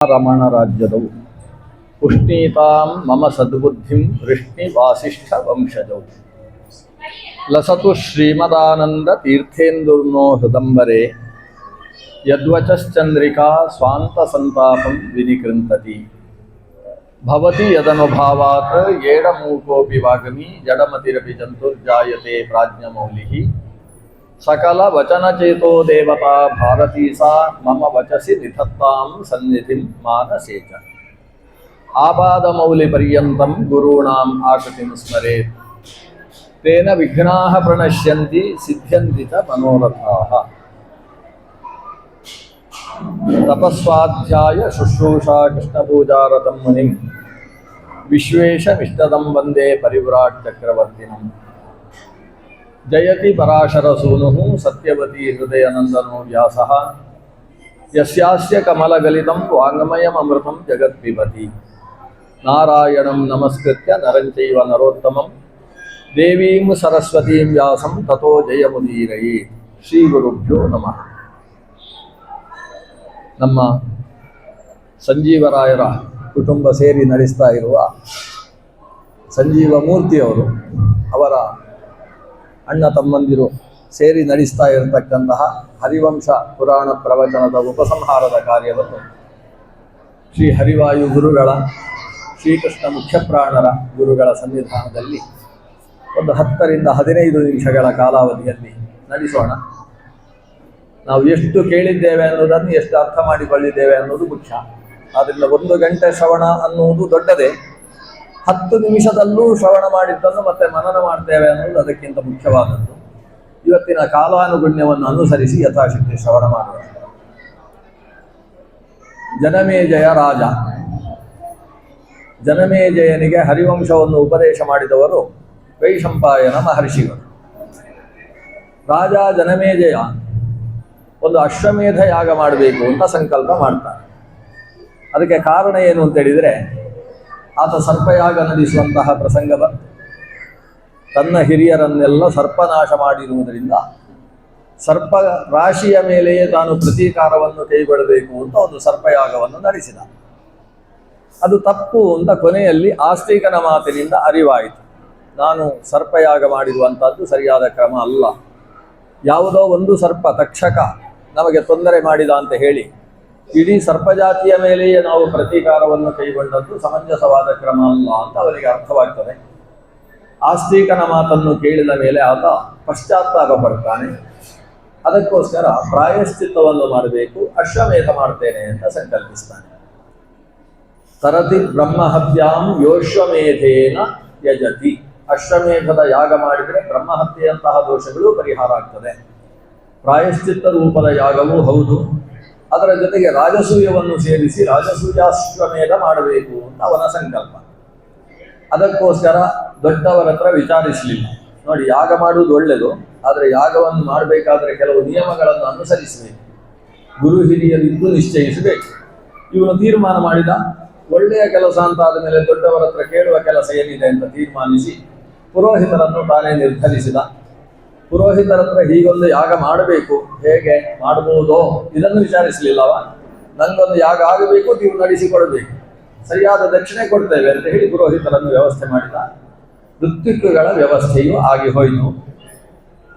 ರಮಣ ರಾಜ್ಯದವು ಪುಷ್ಣೀತಾಂ ಮಮ ಸದ್ಬುದ್ಧಿಂ ವೃಷ್ಣಿ ವಾಸಿಷ್ಠ ವಂಶಜೌ ಲಸತು ಶ್ರೀಮದಾನಂದ ತೀರ್ಥೇಂದುರ್ನೋ ಹೃದಂಬರೆ ಯದ್ವಚಶ್ಚಂದ್ರಿಕಾ ಸ್ವಾಂತ ಸಂತಾಪಂ ವಿನಿಕೃಂತತಿ ಭವತಿ ಯದನುಭಾವಾತ್ ಏಡಮೂಕೋಪಿ ವಾಗ್ಮಿ ಜಡಮತಿರಪಿ ಜಂತುರ್ಜಾಯತೆ ಪ್ರಾಜ್ಞಮೌಲಿಃ ಸಕಲ ವಚನಚೇತೋ ದೇವತಾ ಭಾರತೀ ಸಾ ಮಮ ವಚಸಿ ನಿಧತ್ತಾಂ ಸನ್ನಿಧಿಂ ಮಾನಸೇ ಚ ಆಪಾದಮೌಲಿ ಪರ್ಯಂತಂ ಗುರುಣಾಂ ಆಕೃತಿಂ ಸ್ಮರೇತ್ ತೇನ ವಿಘ್ನಾಃ ಪ್ರಣಶ್ಯಂತಿ ಸಿದ್ಧ್ಯಂತಿ ಚ ಮನೋರಥಾಃ ತಪಸ್ವಾಧ್ಯಾಯ ಶುಶ್ರೂಷಾ ಕೃಷ್ಣಪೂಜಾರತಂ ಮುನಿಂ ವಿಶ್ವೇಶಮಿಷ್ಟದಂ ವಂದೇ ಪರಿವ್ರಾಟ್ ಚಕ್ರವರ್ತಿನಂ ಜಯತಿ ಪರಾಶರಸೂನುಃ ಸತ್ಯವತಿ ಹೃದಯನಂದನೋ ವ್ಯಾಸಃ ಯಸ್ಯಾಸ್ಯ ಕಮಲಗಲಿತಂ ವಾಂಗ್ಮಯಮೃತಂ ಜಗತ್ಪಿಬತಿ ನಾರಾಯಣಂ ನಮಸ್ಕೃತ್ಯ ನರಂ ಚೈವ ನರೋತ್ತಮಂ ದೇವೀಂ ಸರಸ್ವತೀಂ ವ್ಯಾಸಂ ತತೋ ಜಯಮುದೀರಯೇತ್. ಶ್ರೀ ಗುರುಭ್ಯೋ ನಮಃ. ನಮ್ಮ ಸಂಜೀವರಾಯರ ಕುಟುಂಬ ಸೇರಿ ನಡೆಸ್ತಾ ಇರುವ ಸಂಜೀವ ಮೂರ್ತಿಯವರು, ಅವರ ಅಣ್ಣ ತಮ್ಮಂದಿರು ಸೇರಿ ನಡೆಸ್ತಾ ಇರತಕ್ಕಂತಹ ಹರಿವಂಶ ಪುರಾಣ ಪ್ರವಚನದ ಉಪಸಂಹಾರದ ಕಾರ್ಯವನ್ನು ಶ್ರೀ ಹರಿವಾಯು ಗುರುಗಳ, ಶ್ರೀಕೃಷ್ಣ ಮುಖ್ಯಪ್ರಾಣರ ಗುರುಗಳ ಸನ್ನಿಧಾನದಲ್ಲಿ ಒಂದು 10 ರಿಂದ 15 ನಿಮಿಷಗಳ ಕಾಲಾವಧಿಯಲ್ಲಿ ನಡೆಸೋಣ. ನಾವು ಎಷ್ಟು ಕೇಳಿದ್ದೇವೆ ಅನ್ನೋದನ್ನು, ಎಷ್ಟು ಅರ್ಥ ಮಾಡಿಕೊಳ್ಳಿದ್ದೇವೆ ಅನ್ನೋದು ಮುಖ್ಯ. ಆದ್ದರಿಂದ 1 ಗಂಟೆ ಶ್ರವಣ ಅನ್ನುವುದು ದೊಡ್ಡದೇ. 10 ನಿಮಿಷದಲ್ಲೂ ಶ್ರವಣ ಮಾಡಿದ್ದನ್ನು ಮತ್ತೆ ಮನನ ಮಾಡ್ತೇವೆ ಅನ್ನೋದು ಅದಕ್ಕಿಂತ ಮುಖ್ಯವಾದದ್ದು. ಇವತ್ತಿನ ಕಾಲಾನುಗುಣ್ಯವನ್ನು ಅನುಸರಿಸಿ ಯಥಾಶಕ್ತಿ ಶ್ರವಣ ಮಾಡುವ. ಜನಮೇಜಯ ರಾಜ. ಜನಮೇಜಯನಿಗೆ ಹರಿವಂಶವನ್ನು ಉಪದೇಶ ಮಾಡಿದವರು ವೈಶಂಪಾಯನ ಮಹರ್ಷಿಗಳು. ರಾಜ ಜನಮೇಜಯ ಒಂದು ಅಶ್ವಮೇಧ ಯಾಗ ಮಾಡಬೇಕು ಅಂತ ಸಂಕಲ್ಪ ಮಾಡ್ತಾರೆ. ಅದಕ್ಕೆ ಕಾರಣ ಏನು ಅಂತ ಹೇಳಿದರೆ, ಆತ ಸರ್ಪಯಾಗ ನಡೆಸುವಂತಹ ಪ್ರಸಂಗ ಬಂತು. ತನ್ನ ಹಿರಿಯರನ್ನೆಲ್ಲ ಸರ್ಪನಾಶ ಮಾಡಿರುವುದರಿಂದ ಸರ್ಪ ರಾಶಿಯ ಮೇಲೆಯೇ ತಾನು ಪ್ರತೀಕಾರವನ್ನು ಕೈಗೊಳ್ಳಬೇಕು ಅಂತ ಒಂದು ಸರ್ಪಯಾಗವನ್ನು ನಡೆಸಿದ. ಅದು ತಪ್ಪು ಅಂತ ಕೊನೆಯಲ್ಲಿ ಆಸ್ತಿಕನ ಮಾತಿನಿಂದ ಅರಿವಾಯಿತು. ನಾನು ಸರ್ಪಯಾಗ ಮಾಡಿರುವಂಥದ್ದು ಸರಿಯಾದ ಕ್ರಮ ಅಲ್ಲ, ಯಾವುದೋ ಒಂದು ಸರ್ಪ ತಕ್ಷಕ ನಮಗೆ ತೊಂದರೆ ಮಾಡಿದ ಅಂತ ಹೇಳಿ ಇಡೀ ಸರ್ಪಜಾತಿಯ ಮೇಲೆಯೇ ನಾವು ಪ್ರತೀಕಾರವನ್ನು ಕೈಗೊಂಡದ್ದು ಸಮಂಜಸವಾದ ಕ್ರಮ ಅಲ್ಲ ಅಂತ ಅವರಿಗೆ ಅರ್ಥವಾಗ್ತದೆ. ಆಸ್ತಿಕನ ಮಾತನ್ನು ಕೇಳಿದ ಮೇಲೆ ಆತ ಪಶ್ಚಾತ್ತಾಪ ಪಡ್ತಾನೆ. ಅದಕ್ಕೋಸ್ಕರ ಪ್ರಾಯಶ್ಚಿತ್ತವನ್ನು ಮಾಡಬೇಕು, ಅಶ್ವಮೇಧ ಮಾಡ್ತೇನೆ ಅಂತ ಸಂಕಲ್ಪಿಸ್ತಾನೆ. ತರತಿ ಬ್ರಹ್ಮಹತ್ಯಾಂ ಯೋಶ್ವಮೇಧೇನ ಯಜತಿ. ಅಶ್ವಮೇಧದ ಯಾಗ ಮಾಡಿದರೆ ಬ್ರಹ್ಮಹತ್ಯೆಯಂತಹ ದೋಷಗಳು ಪರಿಹಾರ ಆಗ್ತದೆ. ಪ್ರಾಯಶ್ಚಿತ್ತ ರೂಪದ ಯಾಗವೂ ಹೌದು, ಅದರ ಜೊತೆಗೆ ರಾಜಸೂಯವನ್ನು ಸೇರಿಸಿ ರಾಜಸೂಯಾಶ್ವಮೇಧ ಮಾಡಬೇಕು ಅಂತ ಅವನ ಸಂಕಲ್ಪ. ಅದಕ್ಕೋಸ್ಕರ ದೊಡ್ಡವರ ಹತ್ರ ವಿಚಾರಿಸಲಿಲ್ಲ. ನೋಡಿ, ಯಾಗ ಮಾಡುವುದು ಒಳ್ಳೆಯದು, ಆದರೆ ಯಾಗವನ್ನು ಮಾಡಬೇಕಾದ್ರೆ ಕೆಲವು ನಿಯಮಗಳನ್ನು ಅನುಸರಿಸಬೇಕು. ಗುರು ಹಿರಿಯರಿದ್ದು ನಿಶ್ಚಯಿಸಬೇಕು. ಇವನು ತೀರ್ಮಾನ ಮಾಡಿದ, ಒಳ್ಳೆಯ ಕೆಲಸ ಅಂತ ಆದ ಮೇಲೆ ದೊಡ್ಡವರ ಹತ್ರ ಕೇಳುವ ಕೆಲಸ ಏನಿದೆ ಅಂತ ತೀರ್ಮಾನಿಸಿ ಪುರೋಹಿತರನ್ನು ತಾನೇ ನಿರ್ಧರಿಸಿದ. ಪುರೋಹಿತರ ಹತ್ರ ಹೀಗೊಂದು ಯಾಗ ಮಾಡಬೇಕು, ಹೇಗೆ ಮಾಡಬಹುದೋ ಇದನ್ನು ವಿಚಾರಿಸಲಿಲ್ಲವ. ನನಗೊಂದು ಯಾಗ ಆಗಬೇಕು, ನೀವು ನಡೆಸಿಕೊಡಬೇಕು, ಸರಿಯಾದ ದಕ್ಷಿಣೆ ಕೊಡ್ತೇವೆ ಅಂತ ಹೇಳಿ ಪುರೋಹಿತರನ್ನು ವ್ಯವಸ್ಥೆ ಮಾಡಿದ. ಋತ್ವಿಕ್ಕುಗಳ ವ್ಯವಸ್ಥೆಯೂ ಆಗಿ ಹೋಯಿತು.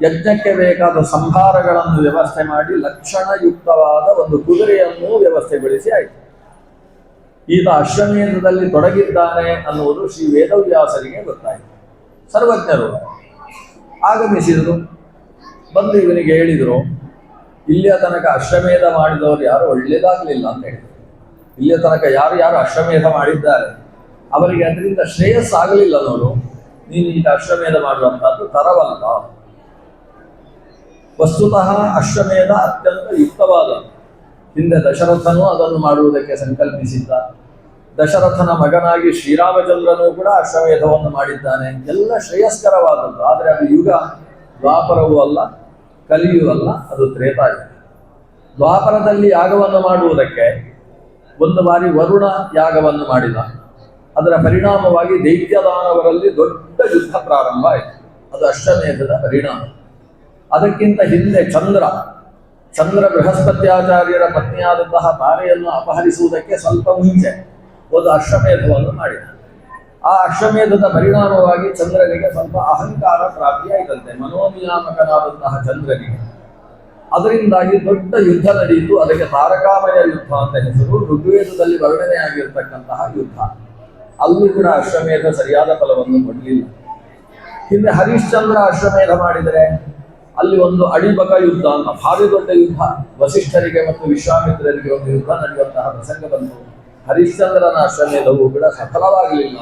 ಯಜ್ಞಕ್ಕೆ ಬೇಕಾದ ಸಂಭಾರಗಳನ್ನು ವ್ಯವಸ್ಥೆ ಮಾಡಿ ಲಕ್ಷಣಯುಕ್ತವಾದ ಒಂದು ಕುದುರೆಯನ್ನು ವ್ಯವಸ್ಥೆಗೊಳಿಸಿ ಆಯಿತು. ಈತ ಅಶ್ವಮೇಧದಲ್ಲಿ ತೊಡಗಿದ್ದಾನೆ ಅನ್ನುವುದು ಶ್ರೀ ವೇದವ್ಯಾಸರಿಗೆ ಗೊತ್ತಾಯಿತು. ಸರ್ವಜ್ಞರು ಆಗಮಿಸಿದರು. ಬಂದು ಇವನಿಗೆ ಹೇಳಿದರು, ಇಲ್ಲಿಯ ತನಕ ಅಶ್ವಮೇಧ ಮಾಡಿದವರು ಯಾರು ಒಳ್ಳೆಯದಾಗಲಿಲ್ಲ ಅಂತ ಹೇಳಿದರು. ಇಲ್ಲಿಯ ತನಕ ಯಾರು ಯಾರು ಅಶ್ವಮೇಧ ಮಾಡಿದ್ದಾರೆ ಅವರಿಗೆ ಅದರಿಂದ ಶ್ರೇಯಸ್ಸಾಗಲಿಲ್ಲ ನೋಡು. ನೀನು ಈಗ ಅಶ್ವಮೇಧ ಮಾಡುವಂಥದ್ದು ತರವಲ್ಲ. ವಸ್ತುತಃ ಅಶ್ವಮೇಧ ಅತ್ಯಂತ ಯುಕ್ತವಾದದ್ದು. ಹಿಂದೆ ದಶರಥನು ಅದನ್ನು ಮಾಡುವುದಕ್ಕೆ ಸಂಕಲ್ಪಿಸಿದ್ದ. ದಶರಥನ ಮಗನಾಗಿ ಶ್ರೀರಾಮಚಂದ್ರನೂ ಕೂಡ ಅಶ್ವಮೇಧವನ್ನು ಮಾಡಿದ್ದಾನೆ. ಎಲ್ಲ ಶ್ರೇಯಸ್ಕರವಾದದ್ದು. ಆದರೆ ಅದು ಯುಗ ದ್ವಾಪರವೂ ಅಲ್ಲ, ಕಲಿಯೂ ಅಲ್ಲ, ಅದು ತ್ರೇತಾಯುಗ. ದ್ವಾಪರದಲ್ಲಿ ಯಾಗವನ್ನು ಮಾಡುವುದಕ್ಕೆ ಒಂದು ಬಾರಿ ವರುಣ ಯಾಗವನ್ನು ಮಾಡಿದ. ಅದರ ಪರಿಣಾಮವಾಗಿ ದೈತ್ಯದಾನವರಲ್ಲಿ ದೊಡ್ಡ ಯುದ್ಧ ಪ್ರಾರಂಭ ಆಯಿತು. ಅದು ಅಶ್ವಮೇಧದ ಪರಿಣಾಮ. ಅದಕ್ಕಿಂತ ಹಿಂದೆ ಚಂದ್ರ ಚಂದ್ರ ಬೃಹಸ್ಪತ್ಯಾಚಾರ್ಯರ ಪತ್ನಿಯಾದಂತಹ ತಾರೆಯನ್ನು ಅಪಹರಿಸುವುದಕ್ಕೆ ಸ್ವಲ್ಪ ಮುಂಚೆ ಒಂದು ಅಶ್ವಮೇಧವನ್ನು ಮಾಡಿದ. ಆ ಅಶ್ವಮೇಧದ ಪರಿಣಾಮವಾಗಿ ಚಂದ್ರನಿಗೆ ಸ್ವಲ್ಪ ಅಹಂಕಾರ ಪ್ರಾಪ್ತಿಯಾಯಿತಂತೆ, ಮನೋನಿಯಾಮಕನಾದಂತಹ ಚಂದ್ರನಿಗೆ. ಅದರಿಂದಾಗಿ ದೊಡ್ಡ ಯುದ್ಧ ನಡೆಯಿತು. ಅದಕ್ಕೆ ತಾರಕಾಮಯ ಯುದ್ಧ ಅಂತ ಹೆಸರು. ಋಗ್ವೇದದಲ್ಲಿ ವರ್ಣನೆಯಾಗಿರ್ತಕ್ಕಂತಹ ಯುದ್ಧ. ಅಲ್ಲೂ ಕೂಡ ಅಶ್ವಮೇಧ ಸರಿಯಾದ ಫಲವನ್ನು ಕೊಡಲಿಲ್ಲ. ಹಿಂದೆ ಹರಿಶ್ಚಂದ್ರ ಅಶ್ವಮೇಧ ಮಾಡಿದರೆ ಅಲ್ಲಿ ಒಂದು ಅಡಿಬಗ ಯುದ್ಧ ಅಂತ ಭಾರಿ ದೊಡ್ಡ ಯುದ್ಧ, ವಸಿಷ್ಠರಿಗೆ ಮತ್ತು ವಿಶ್ವಾಮಿತ್ರರಿಗೆ ಒಂದು ಯುದ್ಧ ನಡೆಯುವಂತಹ ಪ್ರಸಂಗ ಬಂತು. ಹರಿಶ್ಚಂದ್ರನ ಅಶ್ವಮೇಧವು ಕೂಡ ಸಫಲವಾಗಲಿಲ್ಲ.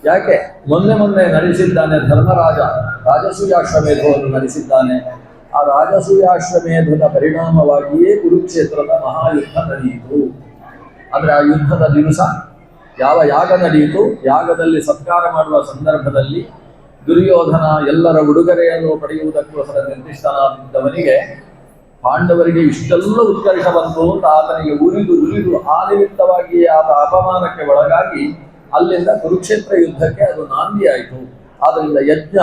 ಯಾಕೆ? ಮೊನ್ನೆ ನಡೆಸಿದ್ದಾನೆ ಧರ್ಮರಾಜ, ರಾಜಸೂಯಾಶ್ವಮೇಧವನ್ನು ನಡೆಸಿದ್ದಾನೆ. ಆ ರಾಜಸೂಯಾಶ್ವಮೇಧದ ಪರಿಣಾಮವಾಗಿಯೇ ಕುರುಕ್ಷೇತ್ರದ ಮಹಾಯುದ್ಧ ನಡೆಯಿತು. ಅಂದ್ರೆ ಆ ಯುದ್ಧದ ದಿವಸ ಯಾವ ಯಾಗ ನಡೆಯಿತು, ಯಾಗದಲ್ಲಿ ಸತ್ಕಾರ ಮಾಡುವ ಸಂದರ್ಭದಲ್ಲಿ ದುರ್ಯೋಧನ ಎಲ್ಲರ ಉಡುಗೊರೆಯನ್ನು ಪಡೆಯುವುದಕ್ಕೋಸ್ಕರ ನಿರ್ದಿಷ್ಟನಾಗಿದ್ದವನಿಗೆ ಪಾಂಡವರಿಗೆ ಇಷ್ಟೆಲ್ಲ ಉತ್ಕರ್ಷ ಬಂತು ಅಂತ ಆತನಿಗೆ ಉರಿದು ಆ ನಿಮಿತ್ತವಾಗಿ ಆತ ಅಪಮಾನಕ್ಕೆ ಒಳಗಾಗಿ ಅಲ್ಲಿಂದ ಕುರುಕ್ಷೇತ್ರ ಯುದ್ಧಕ್ಕೆ ಅದು ನಾಂದಿಯಾಯಿತು. ಆದ್ದರಿಂದ ಯಜ್ಞ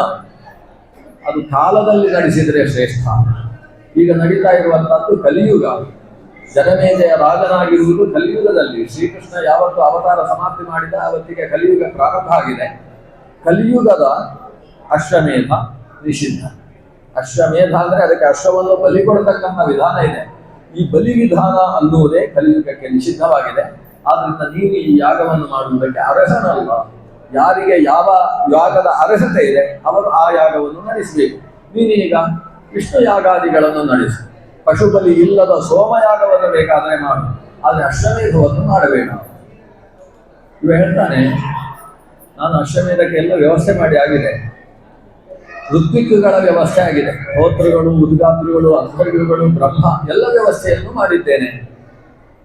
ಅದು ಕಾಲದಲ್ಲಿ ನಡೆಸಿದರೆ ಶ್ರೇಷ್ಠ. ಈಗ ನಡೀತಾ ಇರುವಂತಹದ್ದು ಕಲಿಯುಗ. ಜನಮೇಜಯ ರಾಜನಾಗಿರುವುದು ಕಲಿಯುಗದಲ್ಲಿ. ಶ್ರೀಕೃಷ್ಣ ಯಾವತ್ತು ಅವತಾರ ಸಮಾಪ್ತಿ ಮಾಡಿದ ಅವತ್ತಿಗೆ ಕಲಿಯುಗ ಪ್ರಾರಂಭ ಆಗಿದೆ. ಕಲಿಯುಗದ ಅಶ್ವಮೇಧ ನಿಷಿದ್ಧ. ಅಶ್ವಮೇಧ ಅಂದ್ರೆ ಅದಕ್ಕೆ ಅಶ್ವವನ್ನು ಬಲಿ ಕೊಡತಕ್ಕಂಥ ವಿಧಾನ ಇದೆ. ಈ ಬಲಿ ವಿಧಾನ ಅನ್ನುವುದೇ ಕಲಿಯುಗಕ್ಕೆ ನಿಷಿದ್ಧವಾಗಿದೆ. ಆದ್ರಿಂದ ನೀವು ಈ ಯಾಗವನ್ನು ಮಾಡುವುದಕ್ಕೆ ಅರ್ಹನಲ್ಲ. ಯಾರಿಗೆ ಯಾವ ಯಾಗದ ಅರ್ಹತೆ ಇದೆ ಅವರು ಆ ಯಾಗವನ್ನು ನಡೆಸಬೇಕು. ನೀನೀಗ ವಿಷ್ಣು ಯಾಗಾದಿಗಳನ್ನು ನಡೆಸು. ಪಶುಬಲಿ ಇಲ್ಲದ ಸೋಮಯಾಗವನ್ನು ಬೇಕಾದರೆ ಮಾಡು, ಆದರೆ ಅಶ್ವಮೇಧವನ್ನು ಮಾಡಬೇಡ. ಇವ ಹೇಳ್ತಾನೆ, ನಾನು ಅಶ್ವಮೇಧಕ್ಕೆ ಎಲ್ಲ ವ್ಯವಸ್ಥೆ ಮಾಡಿ ಆಗಿದೆ. ಋತ್ವಿಕ್ಗಳ ವ್ಯವಸ್ಥೆ ಆಗಿದೆ. ಹೋತೃಗಳು, ಉದ್ಗಾತ್ರಿಗಳು, ಅಧ್ವರ್ಯುಗಳು, ಬ್ರಹ್ಮ ಎಲ್ಲ ವ್ಯವಸ್ಥೆಯನ್ನು ಮಾಡಿದ್ದೇನೆ.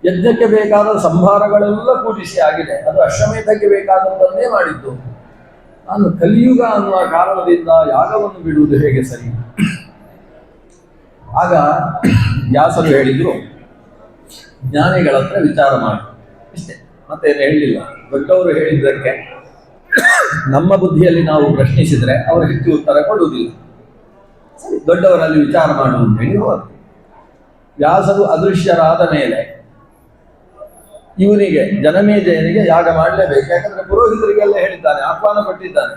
ಯಜ್ಞಕ್ಕೆ ಬೇಕಾದ ಸಂಭಾರಗಳೆಲ್ಲ ಕೂಡಿಸಿ ಆಗಿದೆ. ಅದು ಅಶ್ವಮೇಧಕ್ಕೆ ಬೇಕಾದದ್ದನ್ನೇ ಮಾಡಿದ್ದು. ನಾನು ಕಲಿಯುಗ ಅನ್ನುವ ಕಾರಣದಿಂದ ಯಾಗವನ್ನು ಬಿಡುವುದು ಹೇಗೆ ಸರಿ? ಆಗ ವ್ಯಾಸರು ಹೇಳಿದ್ರು, ಜ್ಞಾನಿಗಳ ಹತ್ರ ವಿಚಾರ ಮಾಡಿ, ಇಷ್ಟೇ, ಮತ್ತೇನು ಹೇಳಲಿಲ್ಲ. ದೊಡ್ಡವರು ಹೇಳಿದ್ದಕ್ಕೆ ನಮ್ಮ ಬುದ್ಧಿಯಲ್ಲಿ ನಾವು ಪ್ರಶ್ನಿಸಿದರೆ ಅವರು ಹೆಚ್ಚು ಉತ್ತರ ಕೊಡುವುದಿಲ್ಲ. ಸರಿ, ದೊಡ್ಡವರಲ್ಲಿ ವಿಚಾರ ಮಾಡು ಅಂತ ಹೇಳಿ ಹೋದರು. ವ್ಯಾಸರು ಅದೃಶ್ಯರಾದ ಮೇಲೆ ಇವನಿಗೆ ಜನಮೇಜಯನಿಗೆ ಯಾಗ ಮಾಡಲೇಬೇಕು. ಯಾಕಂದ್ರೆ ಪುರೋಹಿತರಿಗೆಲ್ಲ ಹೇಳಿದ್ದಾನೆ, ಆಹ್ವಾನ ಕೊಟ್ಟಿದ್ದಾನೆ.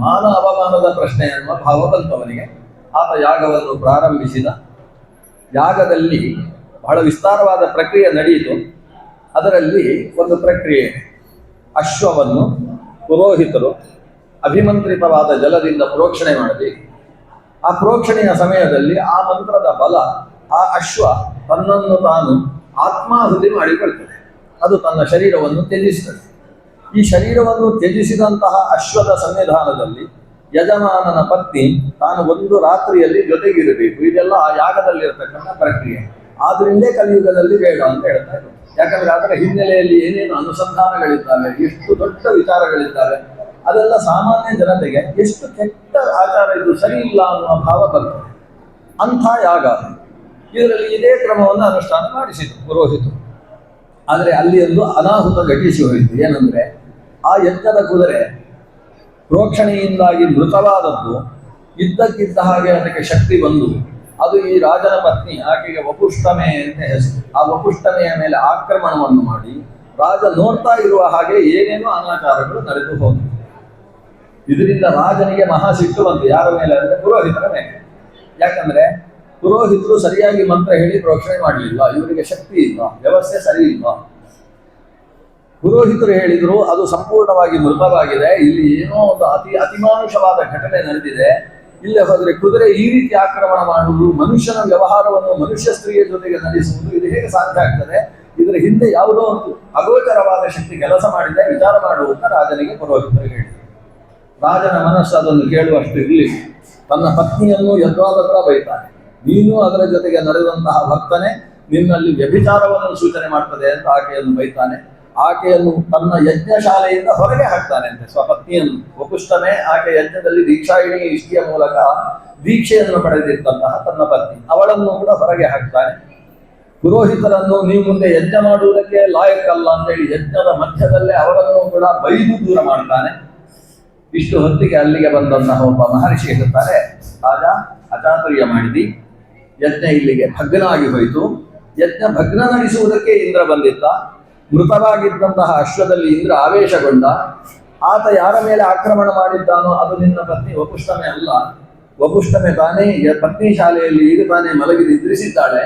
ಮಾನ ಅವಮಾನದ ಪ್ರಶ್ನೆ ಅನ್ನುವ ಭಾವ ಬಂತವನಿಗೆ. ಆತ ಯಾಗವನ್ನು ಪ್ರಾರಂಭಿಸಿದ. ಯಾಗದಲ್ಲಿ ಬಹಳ ವಿಸ್ತಾರವಾದ ಪ್ರಕ್ರಿಯೆ ನಡೆಯಿತು. ಅದರಲ್ಲಿ ಒಂದು ಪ್ರಕ್ರಿಯೆ, ಅಶ್ವವನ್ನು ಪುರೋಹಿತರು ಅಭಿಮಂತ್ರಿತವಾದ ಜಲದಿಂದ ಪ್ರೋಕ್ಷಣೆ ಮಾಡಬೇಕು. ಆ ಪ್ರೋಕ್ಷಣೆಯ ಸಮಯದಲ್ಲಿ ಆ ಮಂತ್ರದ ಬಲ ಆ ಅಶ್ವ ತನ್ನನ್ನು ತಾನು ಆತ್ಮಾಹುತಿ ಮಾಡಿಕೊಳ್ತದೆ. ಅದು ತನ್ನ ಶರೀರವನ್ನು ತ್ಯಜಿಸ್ತದೆ. ಈ ಶರೀರವನ್ನು ತ್ಯಜಿಸಿದಂತಹ ಅಶ್ವದ ಸನ್ನಿಧಾನದಲ್ಲಿ ಯಜಮಾನನ ಪತ್ನಿ ತಾನು ಒಂದು ರಾತ್ರಿಯಲ್ಲಿ ಜೊತೆಗಿರಬೇಕು. ಇದೆಲ್ಲ ಆ ಯಾಗದಲ್ಲಿರತಕ್ಕಂಥ ಪ್ರಕ್ರಿಯೆ. ಆದ್ರಿಂದಲೇ ಕಲಿಯುಗದಲ್ಲಿ ಬೇಡ ಅಂತ ಹೇಳ್ತಾ ಇದ್ದಾರೆ. ಯಾಕಂದ್ರೆ ಅದರ ಹಿನ್ನೆಲೆಯಲ್ಲಿ ಏನೇನು ಅನುಸಂಧಾನಗಳಿದ್ದಾವೆ, ಎಷ್ಟು ದೊಡ್ಡ ವಿಚಾರಗಳಿದ್ದಾವೆ, ಅದೆಲ್ಲ ಸಾಮಾನ್ಯ ಜನತೆಗೆ ಎಷ್ಟು ಕೆಟ್ಟ ಆಚಾರ ಇದು ಸರಿ ಇಲ್ಲ ಅನ್ನುವ ಭಾವ ಬರ್ತದೆ. ಅಂಥ ಯಾಗ ಇದರಲ್ಲಿ ಇದೇ ಕ್ರಮವನ್ನು ಅನುಷ್ಠಾನ ಮಾಡಿಸಿತು ಪುರೋಹಿತರು. ಆದರೆ ಅಲ್ಲಿ ಒಂದು ಅನಾಹುತ ಘಟಿಸಿ ಹೋಯಿತು. ಏನಂದ್ರೆ, ಆ ಯಜ್ಞದ ಕುದುರೆ ಪ್ರೋಕ್ಷಣೆಯಿಂದಾಗಿ ಮೃತವಾದದ್ದು ಇದ್ದಕ್ಕಿದ್ದ ಹಾಗೆ ಅದಕ್ಕೆ ಶಕ್ತಿ ಬಂದು ಅದು ಈ ರಾಜನ ಪತ್ನಿ, ಆಕೆಗೆ ವಪುಷ್ಟಮೆ ಅಂತ ಹೆಸರು, ಆ ವಪುಷ್ಟಮೆಯ ಮೇಲೆ ಆಕ್ರಮಣವನ್ನು ಮಾಡಿ ರಾಜ ನೋಡ್ತಾ ಇರುವ ಹಾಗೆ ಏನೇನೋ ಅನಾಚಾರಗಳು ನಡೆದು ಹೋದವು. ಇದರಿಂದ ರಾಜನಿಗೆ ಮಹಾ ಸಿಟ್ಟು ಬಂತು. ಯಾರ ಮೇಲೆ ಅಂದರೆ ಪುರೋಹಿತರ ಮೇಲೆ. ಯಾಕಂದ್ರೆ ಪುರೋಹಿತರು ಸರಿಯಾಗಿ ಮಂತ್ರ ಹೇಳಿ ಪ್ರೋಕ್ಷಣೆ ಮಾಡಲಿಲ್ಲ, ಇವರಿಗೆ ಶಕ್ತಿ ಇಲ್ಲ, ವ್ಯವಸ್ಥೆ ಸರಿ ಇಲ್ಲ. ಪುರೋಹಿತರು ಹೇಳಿದ್ರು ಅದು ಸಂಪೂರ್ಣವಾಗಿ ಮೃತವಾಗಿದೆ, ಇಲ್ಲಿ ಏನೋ ಒಂದು ಅತಿಮಾನುಷವಾದ ಘಟನೆ ನಡೆದಿದೆ. ಇಲ್ಲೇ ಹೋದರೆ ಕುದುರೆ ಈ ರೀತಿ ಆಕ್ರಮಣ ಮಾಡುವುದು, ಮನುಷ್ಯನ ವ್ಯವಹಾರವನ್ನು ಮನುಷ್ಯ ಸ್ತ್ರೀಯ ಜೊತೆಗೆ ನಡೆಸುವುದು, ಇದು ಹೇಗೆ ಸಾಧ್ಯ ಆಗ್ತದೆ? ಇದರ ಹಿಂದೆ ಯಾವುದೋ ಒಂದು ಅಗೋಚರವಾದ ಶಕ್ತಿ ಕೆಲಸ ಮಾಡಿದೆ, ವಿಚಾರ ಮಾಡುವಂತ ರಾಜನಿಗೆ ಪುರೋಹಿತರು ಹೇಳಿದರು. ರಾಜನ ಮನಸ್ಸು ಅದನ್ನು ಕೇಳುವಷ್ಟು ಇರಲಿ. ತನ್ನ ಪತ್ನಿಯನ್ನು ಯದ್ವಾದತ್ರ ಬೈತಾನೆ, ನೀನು ಅದರ ಜೊತೆಗೆ ನಡೆದಂತಹ ವರ್ತನೆ ನಿನ್ನಲ್ಲಿ ವ್ಯಭಿಚಾರವನ್ನು ಸೂಚನೆ ಮಾಡ್ತದೆ ಅಂತ ಆಕೆಯನ್ನು ಬೈತಾನೆ. ಆಕೆಯನ್ನು ತನ್ನ ಯಜ್ಞಶಾಲೆಯಿಂದ ಹೊರಗೆ ಹಾಕ್ತಾನೆ ಅಂತೆ. ಸ್ವಪತ್ನಿಯನ್ನು ವಪುಷ್ಟಮೆ ಆಕೆ ಯಜ್ಞದಲ್ಲಿ ದೀಕ್ಷಾಯಿಣಿ ಇಷ್ಟಿಯ ಮೂಲಕ ದೀಕ್ಷೆಯನ್ನು ಪಡೆದಿದ್ದಂತಹ ತನ್ನ ಪತ್ನಿ, ಅವಳನ್ನು ಕೂಡ ಹೊರಗೆ ಹಾಕ್ತಾನೆ. ಪುರೋಹಿತರನ್ನು ನೀವು ಮುಂದೆ ಯಜ್ಞ ಮಾಡುವುದಕ್ಕೆ ಲಾಯಕ್ಕಲ್ಲ ಅಂತೇಳಿ ಯಜ್ಞದ ಮಧ್ಯದಲ್ಲೇ ಅವರನ್ನು ಕೂಡ ಬೈದು ದೂರ ಮಾಡ್ತಾನೆ. ಇಷ್ಟು ಹೊತ್ತಿಗೆ ಅಲ್ಲಿಗೆ ಬಂದಂತಹ ಒಬ್ಬ ಮಹರ್ಷಿ ಹೇಳ್ತಾರೆ, ರಾಜ ಅಚಾತುರ್ಯ ಮಾಡಿದಿ, ಯಜ್ಞ ಇಲ್ಲಿಗೆ ಭಗ್ನ ಆಗಿ ಹೋಯಿತು. ಯಜ್ಞ ಭಗ್ನ ನಡೆಸುವುದಕ್ಕೆ ಇಂದ್ರ ಬಂದಿದ್ದ. ಮೃತವಾಗಿದ್ದಂತಹ ಅಶ್ವದಲ್ಲಿ ಇಂದ್ರ ಆವೇಶಗೊಂಡ. ಆತ ಯಾರ ಮೇಲೆ ಆಕ್ರಮಣ ಮಾಡಿದ್ದಾನೋ ಅದು ನಿನ್ನ ಪತ್ನಿ ವಪುಷ್ಟಮೆ ಅಲ್ಲ. ವಪುಷ್ಟಮೆ ತಾನೇ ಪತ್ನಿ ಶಾಲೆಯಲ್ಲಿ ಈಗ ತಾನೇ ಮಲಗಿ ನಿದ್ರಿಸಿದ್ದಾಳೆ.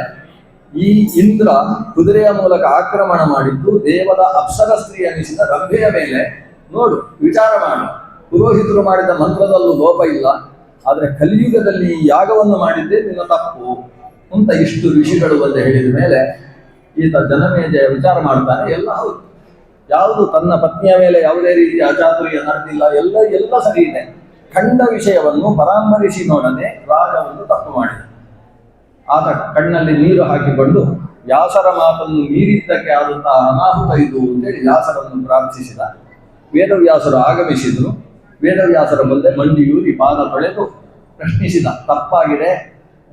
ಈ ಇಂದ್ರ ಕುದುರೆಯ ಮೂಲಕ ಆಕ್ರಮಣ ಮಾಡಿದ್ದು ದೇವದ ಅಪ್ಸರ ಸ್ತ್ರೀ ಎನಿಸಿದ ರಂಭೆಯ ಮೇಲೆ. ನೋಡು, ವಿಚಾರ ಮಾಡು. ಪುರೋಹಿತರು ಮಾಡಿದ ಮಂತ್ರದಲ್ಲೂ ಲೋಪ ಇಲ್ಲ. ಆದರೆ ಕಲಿಯುಗದಲ್ಲಿ ಈ ಯಾಗವನ್ನು ಮಾಡಿದ್ದೇ ನಿನ್ನ ತಪ್ಪು ಅಂತ ಇಷ್ಟು ಋಷಿಗಳು ಬಂದು ಹೇಳಿದ ಮೇಲೆ ಈತ ಜನಮೇಜಯ ವಿಚಾರ ಮಾಡ್ತಾನೆ. ಎಲ್ಲ ಹೌದು, ಯಾವುದು ತನ್ನ ಪತ್ನಿಯ ಮೇಲೆ ಯಾವುದೇ ರೀತಿಯ ಅಚಾತುರ್ಯ ನಡೆದಿಲ್ಲ, ಎಲ್ಲ ಸರಿ ಇದೆ. ಕಂಡ ವಿಷಯವನ್ನು ಪರಾಮರಿಸಿ ನೋಡದೆ ರಾಜವನ್ನು ತಪ್ಪು ಮಾಡಿದ. ಆತ ಕಣ್ಣಲ್ಲಿ ನೀರು ಹಾಕಿಕೊಂಡು ವ್ಯಾಸರ ಮಾತನ್ನು ಮೀರಿದ್ದಕ್ಕೆ ಆದಂತಹ ಅನಾಹುತ ಇದು ಅಂತೇಳಿ ವ್ಯಾಸರನ್ನು ಪ್ರಾರ್ಥಿಸಿದ. ವೇದವ್ಯಾಸರು ಆಗಮಿಸಿದರು. ವೇದವ್ಯಾಸರ ಮುಂದೆ ಮಂಡಿಯೂರಿ ಪಾದ ತೊಳೆದು ಪ್ರಶ್ನಿಸಿದ, ತಪ್ಪಾಗಿದೆ,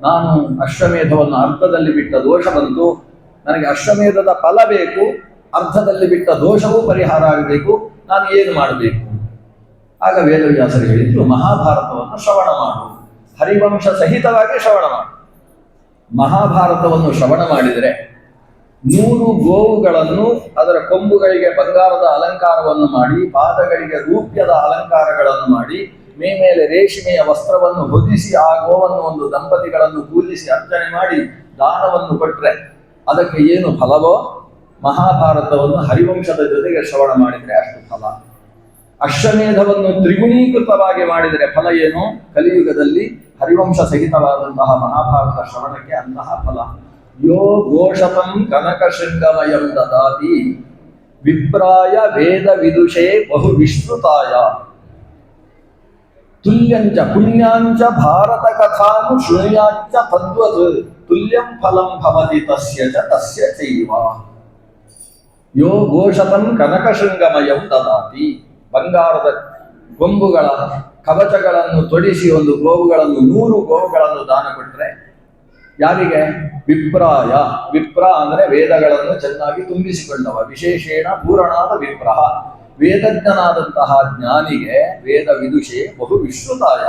ನಾನು ಅಶ್ವಮೇಧವನ್ನು ಅರ್ಧದಲ್ಲಿ ಬಿಟ್ಟ ದೋಷ ಬಂತು, ನನಗೆ ಅಶ್ವಮೇಧದ ಫಲ ಬೇಕು, ಅರ್ಧದಲ್ಲಿ ಬಿಟ್ಟ ದೋಷವೂ ಪರಿಹಾರ ಆಗಬೇಕು, ನಾನು ಏನು ಮಾಡಬೇಕು? ಆಗ ವೇದವ್ಯಾಸರು ಹೇಳಿದ್ರು, ಮಹಾಭಾರತವನ್ನು ಶ್ರವಣ ಮಾಡು, ಹರಿವಂಶ ಸಹಿತವಾಗಿ ಶ್ರವಣ ಮಾಡು. ಮಹಾಭಾರತವನ್ನು ಶ್ರವಣ ಮಾಡಿದರೆ 100 ಗೋವುಗಳನ್ನು ಅದರ ಕೊಂಬುಗಳಿಗೆ ಬಂಗಾರದ ಅಲಂಕಾರವನ್ನು ಮಾಡಿ, ಪಾದಗಳಿಗೆ ರೂಪ್ಯದ ಅಲಂಕಾರಗಳನ್ನು ಮಾಡಿ, ಮೇಲೆ ರೇಷ್ಮೆಯ ವಸ್ತ್ರವನ್ನು ಹೊದಿಸಿ ಆ ಗೋವನ್ನು ಒಂದು ದಂಪತಿಗಳನ್ನು ಪೂಜಿಸಿ ಅರ್ಚನೆ ಮಾಡಿ ದಾನವನ್ನು ಕೊಟ್ಟರೆ ಅದಕ್ಕೆ ಏನು ಫಲವೋ, ಮಹಾಭಾರತವನ್ನು ಹರಿವಂಶದ ಜೊತೆಗೆ ಶ್ರವಣ ಮಾಡಿದರೆ ಅಷ್ಟು ಫಲ. ಅಶ್ವಮೇಧವನ್ನು ತ್ರಿಗುಣೀಕೃತವಾಗಿ ಮಾಡಿದರೆ ಫಲ ಏನು? ಕಲಿಯುಗದಲ್ಲಿ ಹರಿವಂಶ ಸಹಿತವಾದಂತಹ ಮಹಾಭಾರತ ಶ್ರವಣಕ್ಕೆ ಅಂತಹ ಫಲ. ಯೋ ಘೋಷತಂ ಕನಕ ಶೃಂಗಮಯಂ ದದಾತಿ ವಿಪ್ರಾಯ ವೇದ ವಿದುಷೇ ಬಹು ವಿಶ್ರುತಾಯ ತುಲ್ಯಂಚ ಪುಣ್ಯಾಂಚ ಭಾರತ ಕಥಾನು ಶೃಣುಯಾಚ್ಚ ತದ್ವತ್ ತುಲ್ಯಂ ಫಲಂ ಭವತಿ ತಸ್ಯ ಚೈವ. ಯೋ ಘೋಷತಂ ಕನಕ ಶೃಂಗಮಯಂ ದದಾತಿ, ಬಂಗಾರದ ಗೊಂಬುಗಳ ಕವಚಗಳನ್ನು ತೊಡಿಸಿ ಒಂದು ಗೋವುಗಳನ್ನು 100 ಗೋವುಗಳನ್ನು ದಾನ ಕೊಟ್ಟರೆ ಯಾರಿಗೆ? ವಿಪ್ರಾಯ. ವಿಪ್ರ ಅಂದರೆ ವೇದಗಳನ್ನು ಚೆನ್ನಾಗಿ ತುಂಬಿಸಿಕೊಂಡವ, ವಿಶೇಷೇಣ ಪೂರಣಾದ ವಿಪ್ರಹ, ವೇದಜ್ಞನಾದಂತಹ ಜ್ಞಾನಿಗೆ ವೇದ ವಿದುಷೆ ಬಹು ವಿಶ್ರುತಾಯ,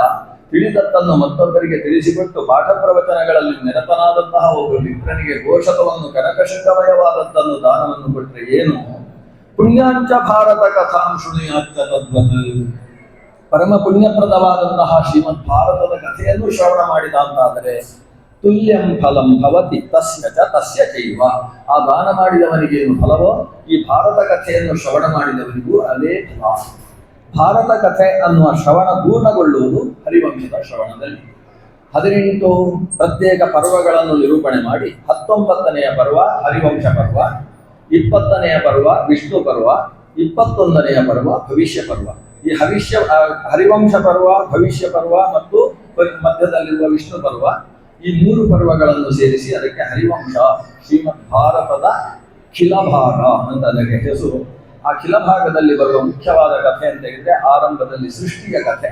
ತಿಳಿದದ್ದನ್ನು ಮತ್ತೊಬ್ಬರಿಗೆ ತಿಳಿಸಿಕೊಟ್ಟು ಪಾಠ ಪ್ರವಚನಗಳಲ್ಲಿ ನಿರತನಾದಂತಹ ಒಬ್ಬ ವಿಪ್ರನಿಗೆ ಘೋಷಕವನ್ನು ಕನಕಶೃಂಗಮಯವಾದದ್ದನ್ನು ದಾನವನ್ನು ಕೊಟ್ಟರೆ ಏನು? ಪುಣ್ಯಾಂಚ ಭಾರತ ಕಥಾಂ ಶೃಣುಯಾಚ್ಚ ತದ್ವತ್, ಪರಮ ಪುಣ್ಯಪ್ರದವಾದಂತಹ ಶ್ರೀಮದ್ ಭಾರತದ ಕಥೆಯನ್ನು ಶ್ರವಣ ಮಾಡಿದ ಅಂತಾದರೆ ತುಲ್ಯಂ ಫಲಂ ಭವತಿ ತಸ್ಯ ಚೈವ, ಆ ದಾನ ಮಾಡಿದವನಿಗೆ ಏನು ಫಲವೋ ಈ ಭಾರತ ಕಥೆಯನ್ನು ಶ್ರವಣ ಮಾಡಿದವನಿಗೂ ಅದೇ ಫಲ. ಭಾರತ ಕಥೆ ಅನ್ನುವ ಶ್ರವಣ ಪೂರ್ಣಗೊಳ್ಳುವುದು ಹರಿವಂಶದ ಶ್ರವಣದಲ್ಲಿ. 18 ಪ್ರತ್ಯೇಕ ಪರ್ವಗಳನ್ನು ನಿರೂಪಣೆ ಮಾಡಿ 19ನೆಯ ಪರ್ವ ಹರಿವಂಶ ಪರ್ವ, 20ನೆಯ ಪರ್ವ ವಿಷ್ಣು ಪರ್ವ, 21ನೆಯ ಪರ್ವ ಭವಿಷ್ಯ ಪರ್ವ. ಈ ಹರಿವಂಶ ಪರ್ವ, ಭವಿಷ್ಯ ಪರ್ವ ಮತ್ತು ಮಧ್ಯದಲ್ಲಿರುವ ವಿಷ್ಣು ಪರ್ವ, ಈ 3 ಪರ್ವಗಳನ್ನು ಸೇರಿಸಿ ಅದಕ್ಕೆ ಹರಿವಂಶ, ಶ್ರೀಮದ್ ಭಾರತದ ಖಿಲಭಾಗ ಅಂತ ಅದಕ್ಕೆ ಹೆಸರು. ಆ ಖಿಲಭಾಗದಲ್ಲಿ ಬರುವ ಮುಖ್ಯವಾದ ಕಥೆ ಅಂತ ಹೇಳಿದ್ರೆ ಆರಂಭದಲ್ಲಿ ಸೃಷ್ಟಿಯ ಕಥೆ,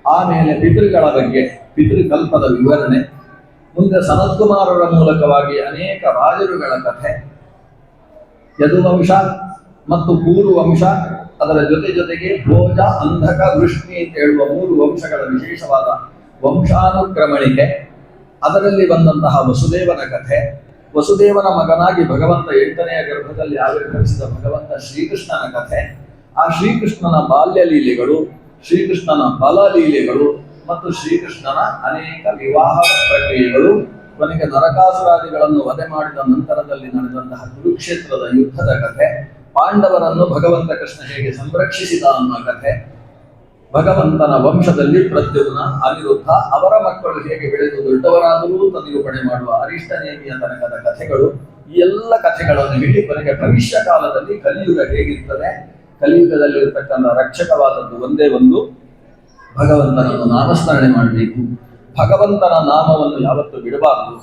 ಆಮೇಲೆ ಪಿತೃಗಳ ಬಗ್ಗೆ ಪಿತೃಕಲ್ಪದ ವಿವರಣೆ, ಮುಂದೆ ಸನತ್ಕುಮಾರರ ಮೂಲಕವಾಗಿ ಅನೇಕ ರಾಜರುಗಳ ಕಥೆ, ಯದುವಂಶ ಮತ್ತು ಪೂರ್ವವಂಶ, ಅದರ ಜೊತೆಗೆ ಭೋಜ, ಅಂಧಕ, ವೃಷ್ಣಿ ಅಂತ ಹೇಳುವ 3 ವಂಶಗಳ ವಿಶೇಷವಾದ ವಂಶಾನುಕ್ರಮಣಿಕೆ, ಅದರಲ್ಲಿ ಬಂದಂತಹ ವಸುದೇವನ ಕಥೆ, ವಸುದೇವನ ಮಗನಾಗಿ ಭಗವಂತ 8ನೆಯ ಗರ್ಭದಲ್ಲಿ ಆವಿರ್ಭವಿಸಿದ ಭಗವಂತ ಶ್ರೀಕೃಷ್ಣನ ಕಥೆ, ಆ ಶ್ರೀಕೃಷ್ಣನ ಬಾಲ್ಯ ಲೀಲೆಗಳು, ಶ್ರೀಕೃಷ್ಣನ ಬಲ ಲೀಲೆಗಳು ಮತ್ತು ಶ್ರೀಕೃಷ್ಣನ ಅನೇಕ ವಿವಾಹ ಪ್ರಕ್ರಿಯೆಗಳು, ಕೊನೆಗೆ ನರಕಾಸುರಾದಿಗಳನ್ನು ವಧೆ ಮಾಡಿದ ನಂತರದಲ್ಲಿ ನಡೆದಂತಹ ಕುರುಕ್ಷೇತ್ರದ ಯುದ್ಧದ ಕಥೆ, ಪಾಂಡವರನ್ನು ಭಗವಂತ ಕೃಷ್ಣ ಹೇಗೆ ಸಂರಕ್ಷಿಸಿದ ಅನ್ನುವ ಕಥೆ, ಭಗವಂತನ ವಂಶದಲ್ಲಿ ಪ್ರದ್ಯುಮ್ನ, ಅನಿರುದ್ಧ, ಅವರ ಮಕ್ಕಳು ಹೇಗೆ ಬೆಳೆದು ದೊಡ್ಡವರಾದರೂ ನಿರೂಪಣೆ ಮಾಡುವ ಅರಿಷ್ಟನೇಮಿಯ ತನಕದ ಕಥೆಗಳು, ಈ ಎಲ್ಲ ಕಥೆಗಳನ್ನು ಹೇಳಿ ಕೊನೆಗೆ ಭವಿಷ್ಯ ಕಾಲದಲ್ಲಿ ಕಲಿಯುಗ ಹೇಗಿರ್ತದೆ, ಕಲಿಯುಗದಲ್ಲಿರ್ತಕ್ಕಂಥ ರಕ್ಷಕವಾದದ್ದು ಒಂದೇ ಒಂದು, ಭಗವಂತನನ್ನು ನಾಮಸ್ಮರಣೆ ಮಾಡಬೇಕು, ಭಗವಂತನ ನಾಮವನ್ನು ಯಾವತ್ತೂ ಬಿಡಬಾರದು,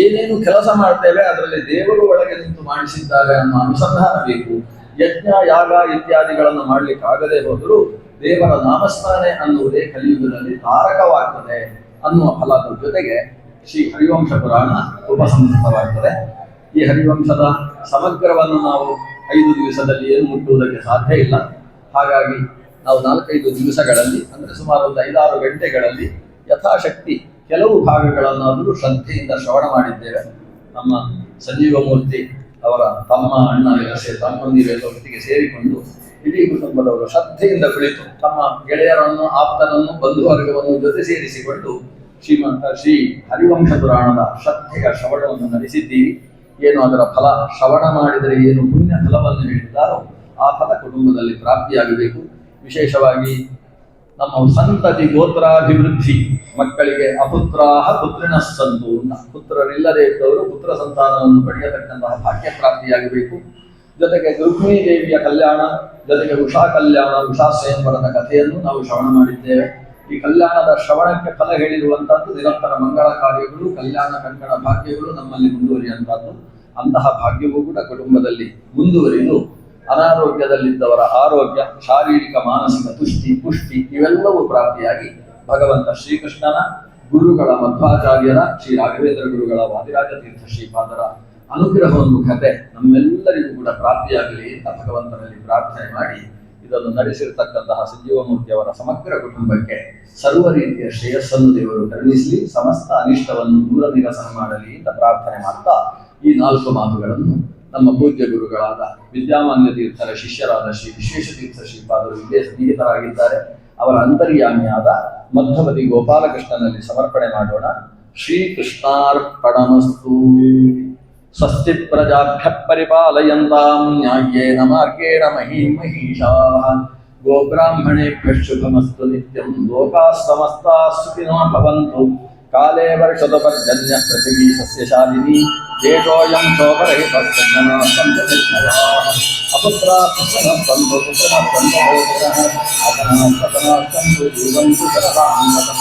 ಏನೇನು ಕೆಲಸ ಮಾಡ್ತೇವೆ ಅದರಲ್ಲಿ ದೇವರು ಒಳಗೆ ನಿಂತು ಮಾಡಿಸಿದ್ದಾರೆ ಅನ್ನೋ ಅನುಸಂಧಾನ ಬೇಕು. ಯಜ್ಞ, ಯಾಗ ಇತ್ಯಾದಿಗಳನ್ನು ಮಾಡ್ಲಿಕ್ಕೆ ಆಗದೆ ಹೋದರೂ ದೇವರ ನಾಮಸ್ಮರಣೆ ಅನ್ನುವುದೇ ಕಲಿಯುಗದಲ್ಲಿ ತಾರಕವಾಗ್ತದೆ ಅನ್ನುವ ಫಲದ ಜೊತೆಗೆ ಶ್ರೀ ಹರಿವಂಶ ಪುರಾಣ ಉಪಸಂಹೃತವಾಗ್ತದೆ. ಈ ಹರಿವಂಶದ ಸಮಗ್ರವನ್ನು ನಾವು 5 ದಿವಸದಲ್ಲಿ ಏನು ಮುಟ್ಟುವುದಕ್ಕೆ ಸಾಧ್ಯ ಇಲ್ಲ. ಹಾಗಾಗಿ ನಾವು 4-5 ದಿವಸಗಳಲ್ಲಿ ಅಂದರೆ ಸುಮಾರು ಒಂದು 5-6 ಗಂಟೆಗಳಲ್ಲಿ ಯಥಾಶಕ್ತಿ ಕೆಲವು ಭಾಗಗಳನ್ನಾದರೂ ಶ್ರದ್ಧೆಯಿಂದ ಶ್ರವಣ ಮಾಡಿದ್ದೇವೆ. ನಮ್ಮ ಸಂಜೀವಮೂರ್ತಿ ಅವರ ತಮ್ಮ ಅಣ್ಣ ತಮ್ಮಂದಿರೆಲ್ಲ ಒಟ್ಟಿಗೆ ಸೇರಿಕೊಂಡು ಇಡೀ ಕುಟುಂಬದವರು ಶ್ರದ್ಧೆಯಿಂದ ಕುಳಿತು ತಮ್ಮ ಗೆಳೆಯರನ್ನು ಆಪ್ತನನ್ನು ಬಂಧುವರ್ಗವನ್ನು ಜೊತೆ ಸೇರಿಸಿಕೊಂಡು ಶ್ರೀ ಹರಿವಂಶ ಪುರಾಣದ ಶ್ರದ್ಧೆಯ ಶ್ರವಣವನ್ನು ನಡೆಸಿದ್ದೀವಿ. ಏನು ಅದರ ಫಲ, ಶ್ರವಣ ಮಾಡಿದರೆ ಏನು ಪುಣ್ಯ ಫಲವನ್ನು ಹೇಳಿದ್ದಾರೋ ಆ ಫಲ ಕುಟುಂಬದಲ್ಲಿ ಪ್ರಾಪ್ತಿಯಾಗಬೇಕು. ವಿಶೇಷವಾಗಿ ನಮ್ಮ ಸಂತತಿ ಗೋತ್ರಾಭಿವೃದ್ಧಿ, ಮಕ್ಕಳಿಗೆ ಅಪುತ್ರಾಹ ಪುತ್ರಿಣ ಸಂತು ಅಂತ, ಪುತ್ರರಿಲ್ಲದೆ ಇದ್ದವರು ಪುತ್ರ ಸಂತಾನವನ್ನು ಪಡೆಯತಕ್ಕಂತಹ ಭಾಗ್ಯ ಪ್ರಾಪ್ತಿಯಾಗಬೇಕು. ಜೊತೆಗೆ ರುಕ್ಮಿಣೀ ದೇವಿಯ ಕಲ್ಯಾಣ, ಜೊತೆಗೆ ಉಷಾ ಕಲ್ಯಾಣ, ಉಷಾ ಸ್ವಯಂವರದ ಕಥೆಯನ್ನು ನಾವು ಶ್ರವಣ ಮಾಡಿದ್ದೇವೆ. ಈ ಕಲ್ಯಾಣದ ಶ್ರವಣಕ್ಕೆ ಫಲ ಹೇಳಿರುವಂತಹದ್ದು ನಿರಂತರ ಮಂಗಳ ಕಾರ್ಯಗಳು, ಕಲ್ಯಾಣ ಕಂಕಣ ಭಾಗ್ಯಗಳು ನಮ್ಮಲ್ಲಿ ಮುಂದುವರಿಯುವಂತಹದ್ದು. ಅಂತಹ ಭಾಗ್ಯವೂ ಕೂಡ ಕುಟುಂಬದಲ್ಲಿ ಮುಂದುವರಿದು ಅನಾರೋಗ್ಯದಲ್ಲಿದ್ದವರ ಆರೋಗ್ಯ, ಶಾರೀರಿಕ ಮಾನಸಿಕ ತುಷ್ಟಿ ಪುಷ್ಟಿ ಇವೆಲ್ಲವೂ ಪ್ರಾಪ್ತಿಯಾಗಿ ಭಗವಂತ ಶ್ರೀಕೃಷ್ಣನ, ಗುರುಗಳ ಮಧ್ವಾಚಾರ್ಯರ, ಶ್ರೀ ರಾಘವೇಂದ್ರ ಗುರುಗಳ ವಾದಿರಾಜ ತೀರ್ಥ ಶ್ರೀಪಾದರ ಅನುಗ್ರಹವನ್ನು ಕತೆ ನಮ್ಮೆಲ್ಲರಿಗೂ ಕೂಡ ಪ್ರಾಪ್ತಿಯಾಗಲಿ ಅಂತ ಭಗವಂತನಲ್ಲಿ ಪ್ರಾರ್ಥನೆ ಮಾಡಿ, ಇದನ್ನು ನಡೆಸಿರ್ತಕ್ಕಂತಹ ಸಂಜೀವಮೂರ್ತಿಯವರ ಸಮಗ್ರ ಕುಟುಂಬಕ್ಕೆ ಸರ್ವ ರೀತಿಯ ಶ್ರೇಯಸ್ಸನ್ನು ದೇವರು ಕರುಣಿಸಲಿ, ಸಮಸ್ತ ಅನಿಷ್ಟವನ್ನು ದೂರ ನಿರಸನ ಮಾಡಲಿ ಅಂತ ಪ್ರಾರ್ಥನೆ ಮಾಡ್ತಾ ಈ 4 ಮಾತುಗಳನ್ನು ನಮ್ಮ ಪೂಜ್ಯ ಗುರುಗಳಾದ ವಿದ್ಯಾಮಾನ್ಯ ತೀರ್ಥರ ಶಿಷ್ಯರಾದ ಶ್ರೀ ವಿಶ್ವೇಶ ತೀರ್ಥ ಶ್ರೀಪಾದರು ಇಲ್ಲೇ ಸನ್ನಿಹಿತರಾಗಿದ್ದಾರೆ. ಅವರ ಅಂತರ್ಯಾಮಿಯಾದ ಮಧ್ವಪತಿ ಗೋಪಾಲಕೃಷ್ಣನಲ್ಲಿ ಸಮರ್ಪಣೆ ಮಾಡೋಣ. ಶ್ರೀಕೃಷ್ಣಾರ್ಪಣಮಸ್ತು. ಸ್ವಸ್ತಿ ಪ್ರಜಾಭ್ಯ ಪರಿಪಾಲಯಂತಾಂ ನ್ಯಾಯೇನ ಮಾರ್ಗೇಣ ಮಹೀಮಹೀಷಾಃ ಗೋಬ್ರಾಹ್ಮಣೇಭ್ಯಃ ಶುಭಮಸ್ತು ನಿತ್ಯಂ. ಲೋಕಾಃ ಸಮಸ್ತಾಃ ಸುಖಿನೋ ಭವಂತು. ಕಾಲೇ ವರ್ಷದ ಪರ್ಜನ್ಯ ಪೃಥಿವೀ ಸಸ್ಯಶಾಲಿನಿ. ದೇಶೋಯಂ ಶೋಭರಹಿತಃ ಸಜ್ಜನಾಃ ಸಂತು ನಿರ್ಭಯಾಃ. ಅಪುತ್ರಾಃ ಪುತ್ರನಃ ಸಂತು ಪುತ್ರನಃ ಸಂತು ಪೌತ್ರನಃ ಅತನಃ ಸತನಃ ಸಂತು ಜೀವಂತು ಶರದಾಂ ಶತಂ.